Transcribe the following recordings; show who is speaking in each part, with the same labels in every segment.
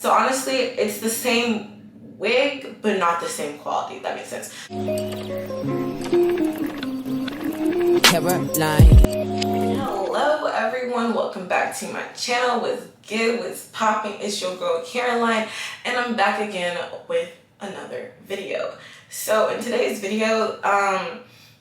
Speaker 1: So honestly, it's the same wig, but not the same quality, if that makes sense. Hello everyone, welcome back to my channel. What's good, what's popping? It's your girl Caroline, and I'm back again with another video. So in today's video,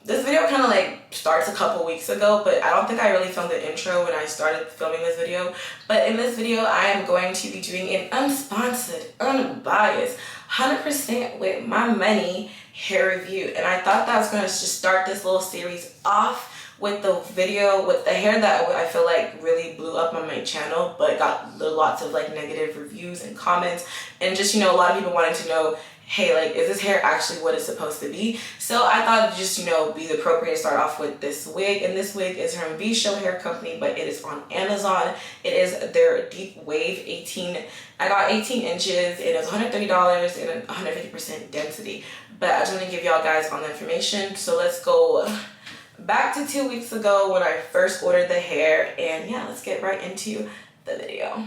Speaker 1: this video kind of like starts a couple weeks ago, but I don't think I really filmed the intro when I started filming this video. But in this video, I am going to be doing an unsponsored, unbiased, 100% with my money hair review. And I thought that I was going to just start this little series off with the video with the hair that I feel like really blew up on my channel, but got lots of like negative reviews and comments, and just, you know, a lot of people wanted to know, hey, like, is this hair actually what it's supposed to be? So I thought it'd just, you know, be the appropriate to start off with this wig. And this wig is from Vshow Hair Company, but it is on Amazon. It is their Deep Wave 18. I got 18 inches. It is $130 and 150% density. But I just want to give y'all guys all the information. So let's go back to 2 weeks ago when I first ordered the hair. And yeah, let's get right into the video.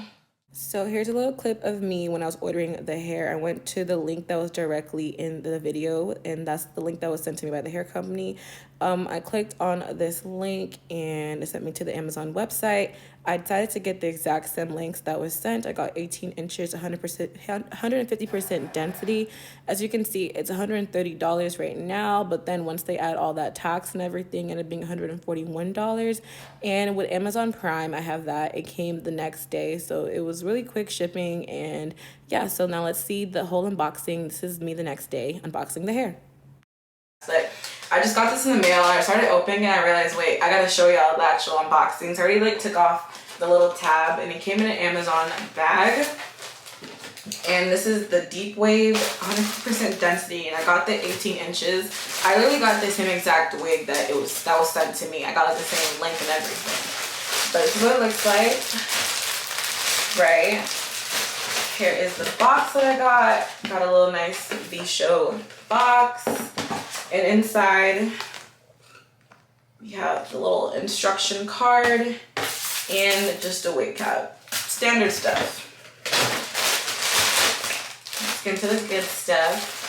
Speaker 1: So here's a little clip of me when I was ordering the hair. I went to the link that was directly in the video, and that's the link that was sent to me by the hair company. I clicked on this link and it sent me to the Amazon website. I decided to get the exact same links that was sent. I got 18 inches, 150% density. As you can see, it's $130 right now, but then once they add all that tax and everything, it ended up being $141. And with Amazon Prime, I have that. It came the next day, so it was really quick shipping. And yeah, so now let's see the whole unboxing. This is me the next day unboxing the hair. But I just got this in the mail and I started opening it and I realized, wait, I gotta show y'all the actual unboxing. So I already like took off the little tab, and it came in an Amazon bag. And this is the Deep Wave 100% density, and I got the 18 inches. I literally got the same exact wig that was sent to me. I got like the same length and everything. But this is what it looks like. Right. Here is the box that I got. Got a little nice Vshow box. And inside, we have the little instruction card and just a wig cap. Standard stuff. Let's get into the good stuff.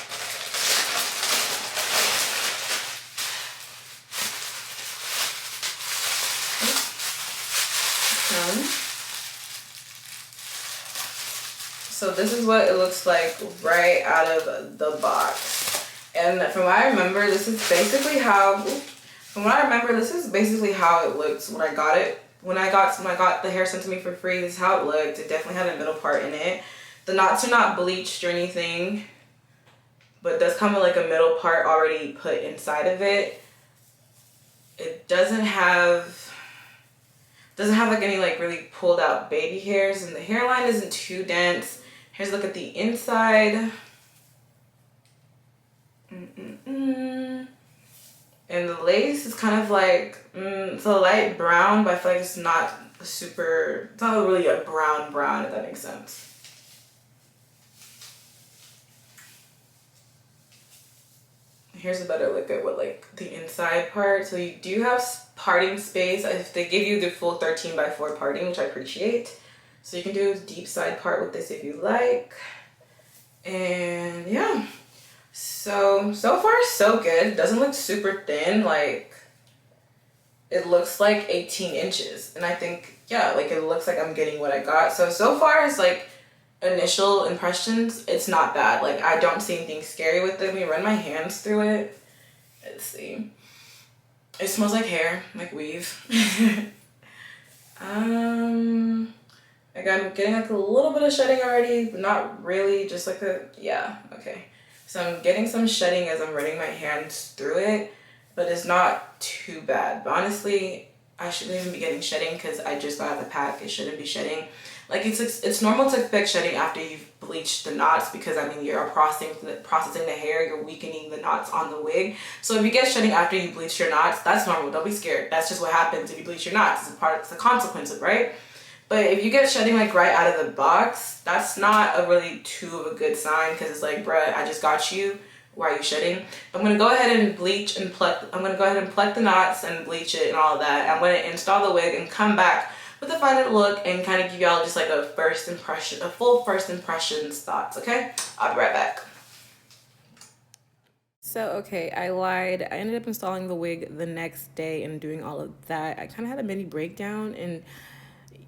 Speaker 1: So this is what it looks like right out of the box. And from what I remember, this is basically how it looks when I got it. When I got the hair sent to me for free, this is how it looked. It definitely had a middle part in it. The knots are not bleached or anything, but it does come with like a middle part already put inside of it. It doesn't have like any like really pulled out baby hairs, and the hairline isn't too dense. Here's a look at the inside. And the lace is kind of like, it's a light brown, but I feel like it's not really a brown, if that makes sense. Here's a better look at what like the inside part. So you do have parting space. If they give you the full 13x4 parting, which I appreciate. So you can do a deep side part with this if you like. And yeah. So far so good. It doesn't look super thin. Like, it looks like 18 inches. And I think, yeah, like it looks like I'm getting what I got. So far as like initial impressions, it's not bad. Like, I don't see anything scary with it. Let me run my hands through it. Let's see. It smells like hair, like weave. Again, I'm getting like a little bit of shedding already, but not really, just like yeah, okay. So I'm getting some shedding as I'm running my hands through it, but it's not too bad. But honestly, I shouldn't even be getting shedding because I just got out the pack. It shouldn't be shedding. Like, it's normal to expect shedding after you've bleached the knots, because I mean, you're processing the hair, you're weakening the knots on the wig. So if you get shedding after you bleach your knots, that's normal. Don't be scared. That's just what happens if you bleach your knots. It's a consequence of it, right? But if you get shedding like right out of the box, that's not a really too of a good sign, because it's like, bruh, I just got you. Why are you shedding? I'm gonna go ahead and bleach and pluck. I'm gonna go ahead and pluck the knots and bleach it and all of that. I'm gonna install the wig and come back with the final look and kind of give y'all just like a full first impressions thoughts, okay? I'll be right back. So, okay, I lied. I ended up installing the wig the next day and doing all of that. I kind of had a mini breakdown, and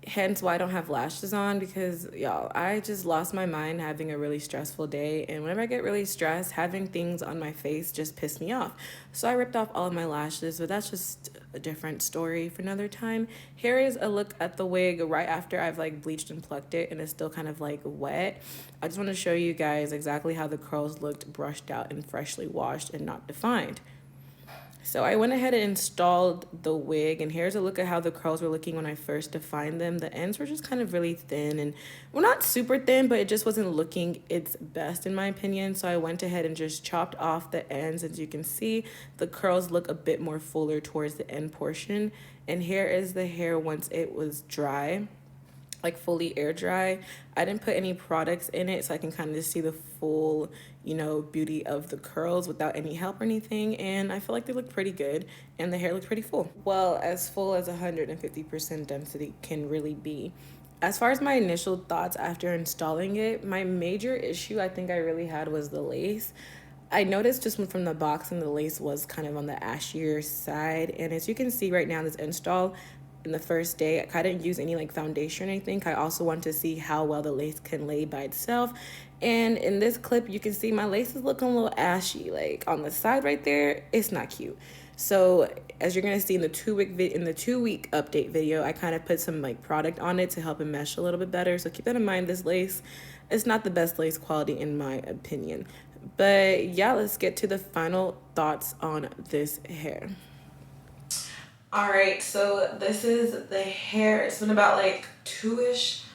Speaker 1: hence why I don't have lashes on, because y'all, I just lost my mind having a really stressful day, and whenever I get really stressed, having things on my face just piss me off. So I ripped off all of my lashes, but that's just a different story for another time. Here is a look at the wig right after I've like bleached and plucked it and it's still kind of like wet. I just want to show you guys exactly how the curls looked brushed out and freshly washed and not defined. So I went ahead and installed the wig, and here's a look at how the curls were looking when I first defined them. The ends were just kind of really thin, and well, not super thin, but it just wasn't looking its best in my opinion. So I went ahead and just chopped off the ends. As you can see, the curls look a bit more fuller towards the end portion. And here is the hair once it was dry, like fully air dry. I didn't put any products in it, so I can kind of see the full, beauty of the curls without any help or anything. And I feel like they look pretty good, and the hair looked pretty full. Well, as full as 150% density can really be. As far as my initial thoughts after installing it, my major issue I think I really had was the lace. I noticed just from the box and the lace was kind of on the ashier side. And as you can see right now in this install, in the first day, I didn't use any like foundation or anything. I also want to see how well the lace can lay by itself. And in this clip, you can see my lace is looking a little ashy. Like on the side right there, it's not cute. So as you're gonna see in the 2-week update video, I kind of put some like product on it to help it mesh a little bit better. So keep that in mind. This lace is not the best lace quality in my opinion. But yeah, let's get to the final thoughts on this hair. All right, so this is the hair. It's been about like 2 weeks,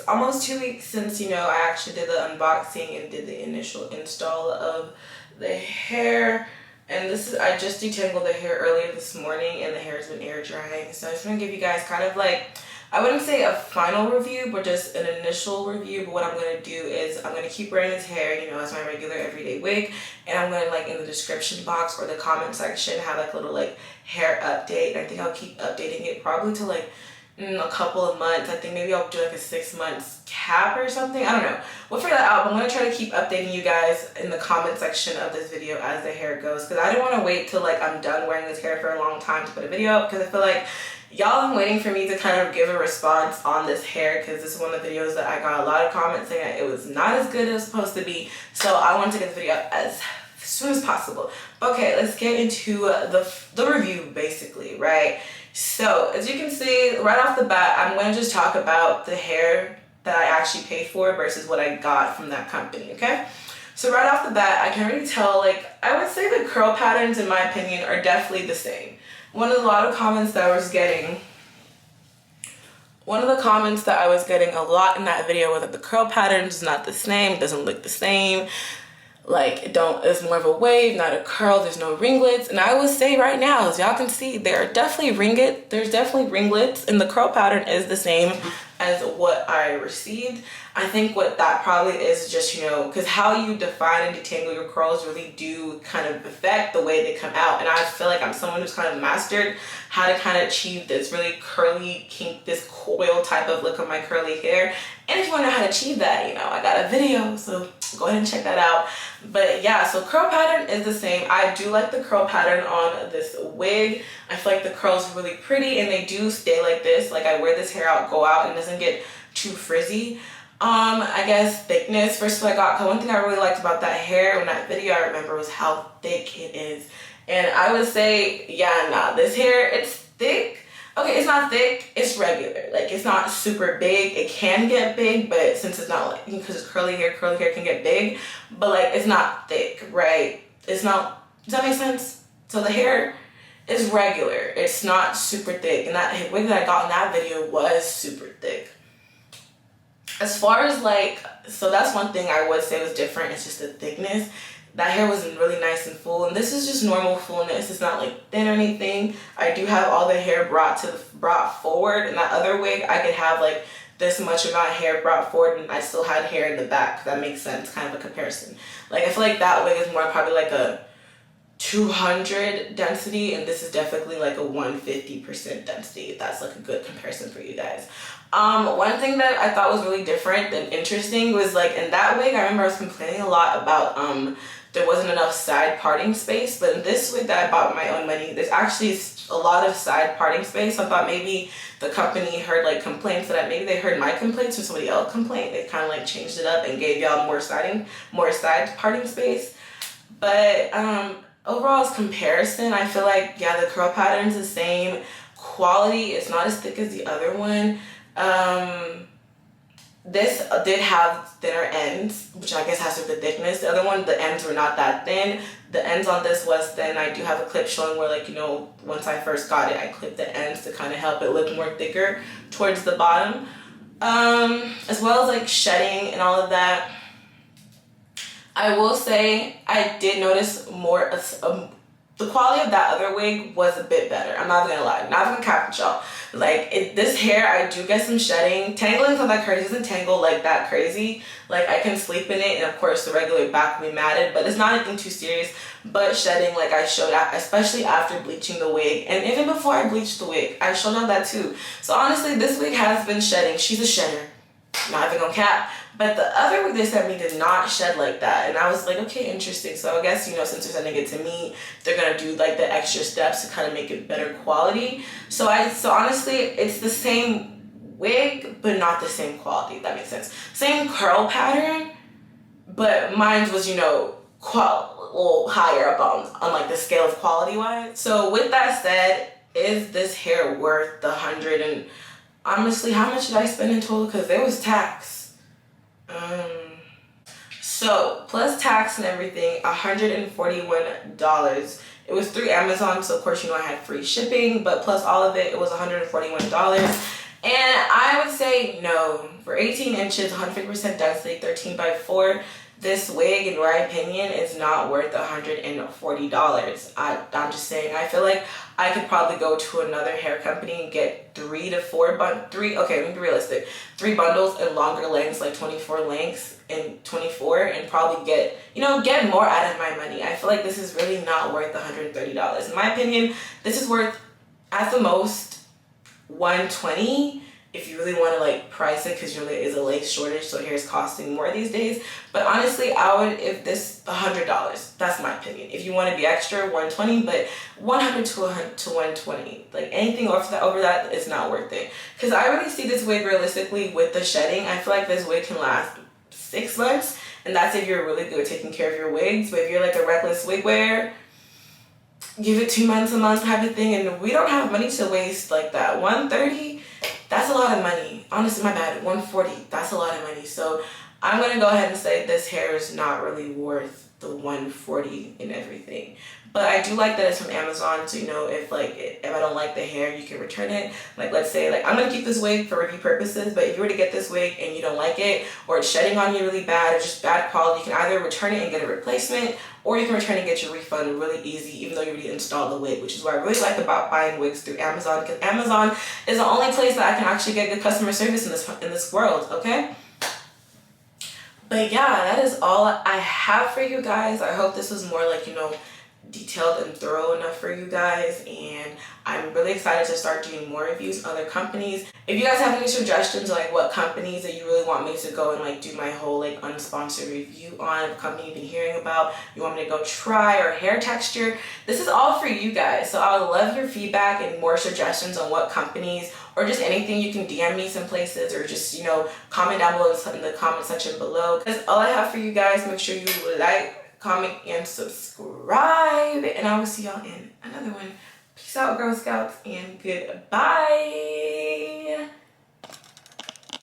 Speaker 1: almost 2 weeks since, I actually did the unboxing and did the initial install of the hair. And I just detangled the hair earlier this morning, and the hair has been air drying. So I just want to give you guys kind of like, I wouldn't say a final review, but just an initial review. But what I'm going to do is I'm going to keep wearing this hair, as my regular everyday wig. And I'm going to like in the description box or the comment section have like a little like hair update. And I think I'll keep updating it probably to like a couple of months. I think maybe I'll do like a 6 months cap or something. I don't know. We'll figure that out. But I'm going to try to keep updating you guys in the comment section of this video as the hair goes. Because I don't want to wait till like I'm done wearing this hair for a long time to put a video up. Because I feel like y'all are waiting for me to kind of give a response on this hair, because this is one of the videos that I got a lot of comments saying that it was not as good as it was supposed to be. So I wanted to get the video up as soon as possible. Okay, let's get into the review basically, right? So as you can see right off the bat, I'm going to just talk about the hair that I actually paid for versus what I got from that company, okay? So right off the bat, I can already tell, like, I would say the curl patterns in my opinion are definitely the same. One of the comments that I was getting a lot in that video was that the curl pattern is not the same, doesn't look the same. Like it's more of a wave, not a curl. There's no ringlets. And I would say right now, as y'all can see, there's definitely ringlets, and the curl pattern is the same as what I received. I think what that probably is just, because how you define and detangle your curls really do kind of affect the way they come out. And I feel like I'm someone who's kind of mastered how to kind of achieve this really curly kink, this coil type of look of my curly hair. And if you want to know how to achieve that, I got a video, so go ahead and check that out. But yeah, so curl pattern is the same. I do like the curl pattern on this wig. I feel like the curls are really pretty, and they do stay like this. Like I wear this hair out, go out, and it doesn't get too frizzy. I guess thickness versus what I got. Cause one thing I really liked about that hair in that video, I remember, was how thick it is. And I would say, this hair, it's thick. Okay, it's not thick, it's regular. Like, it's not super big. It can get big, but since it's not like, because it's curly hair can get big, but like, it's not thick, right? It's not, does that make sense? So the hair is regular. It's not super thick. And that wig that I got in that video was super thick. As far as like, so that's one thing I would say was different. It's just the thickness. That hair was really nice and full, and this is just normal fullness. It's not like thin or anything. I do have all the hair brought forward. In that other wig, I could have like this much amount of hair brought forward, and I still had hair in the back. If that makes sense, kind of a comparison. Like I feel like that wig is more probably like a 200 density, and this is definitely like a 150% density, if that's like a good comparison for you guys. One thing that I thought was really different and interesting was like in that wig, I remember I was complaining a lot about there wasn't enough side parting space, but in this wig that I bought with my own money, there's actually a lot of side parting space. So I thought maybe the company heard like complaints that maybe they heard my complaints or somebody else complained. They kind of like changed it up and gave y'all more side parting space. But overall as comparison, I feel like, yeah, the curl pattern's the same. Quality, it's not as thick as the other one. This did have thinner ends, which I guess has to do with the thickness. The other one, the ends were not that thin. The ends on this was thin. I do have a clip showing where, like, you know, once I first got it, I clipped the ends to kind of help it look more thicker towards the bottom. As well as like shedding and all of that. I will say I did notice more, the quality of that other wig was a bit better. I'm not gonna lie, not gonna cap with y'all. Like this hair, I do get some shedding. Tangling is not that crazy, it doesn't tangle like that crazy. Like I can sleep in it, and of course the regular back will be matted, but it's not anything too serious. But shedding, like I showed out, especially after bleaching the wig, and even before I bleached the wig, I showed out that too. So honestly, this wig has been shedding. She's a shedder, not even gonna cap. But the other wig they sent me did not shed like that. And I was like, okay, interesting. So I guess, you know, since they're sending it to me, they're going to do like the extra steps to kind of make it better quality. So honestly, it's the same wig, but not the same quality, if that makes sense. Same curl pattern, but mine was, you know, a little higher up on like the scale of quality wise. So with that said, is this hair worth the 100? And honestly, how much did I spend in total? Because there was tax. So plus tax and everything, $141. It was through Amazon, so of course, you know, I had free shipping, but plus all of it, it was $141. And I would say no, for 18 inches, 150% density, 13x4, this wig, in my opinion, is not worth $140. I'm just saying, I feel like I could probably go to another hair company and get 3 to 4 let me be realistic, 3 bundles in longer lengths, like 24 lengths and 24, and probably get more out of my money. I feel like this is really not worth $130. In my opinion, this is worth at the most $120 if you really want to like price it, because there is a lace shortage, so hair is costing more these days. But honestly, I would, if this $100, that's my opinion. If you want to be extra, $120, but $100 to $120, like anything over that is not worth it. Because I really see this wig realistically with the shedding. I feel like this wig can last 6 months, and that's if you're really good at taking care of your wigs. But if you're like a reckless wig wearer, give it 2 months, a month type of thing, and we don't have money to waste like that. $130, that's a lot of money. Honestly, my bad, $140, that's a lot of money. So I'm gonna go ahead and say this hair is not really worth the $140 and everything. But I do like that it's from Amazon, so you know, if I don't like the hair, you can return it. Like let's say, like I'm gonna keep this wig for review purposes, but if you were to get this wig and you don't like it, or it's shedding on you really bad, or just bad quality, you can either return it and get a replacement, or you can return and get your refund really easy, even though you already installed the wig, which is what I really like about buying wigs through Amazon, because Amazon is the only place that I can actually get good customer service in this world, okay? But yeah, that is all I have for you guys. I hope this was more like, you know, detailed and thorough enough for you guys, and I'm really excited to start doing more reviews on other companies. If you guys have any suggestions, like what companies that you really want me to go and like do my whole like unsponsored review on, a company you've been hearing about, you want me to go try, or hair texture, this is all for you guys. So I would love your feedback and more suggestions on what companies, or just anything. You can DM me some places, or just, you know, comment down below in the comment section below. That's all I have for you guys. Make sure you like, comment, and subscribe, and I will see y'all in another one. Peace out, Girl Scouts, and goodbye.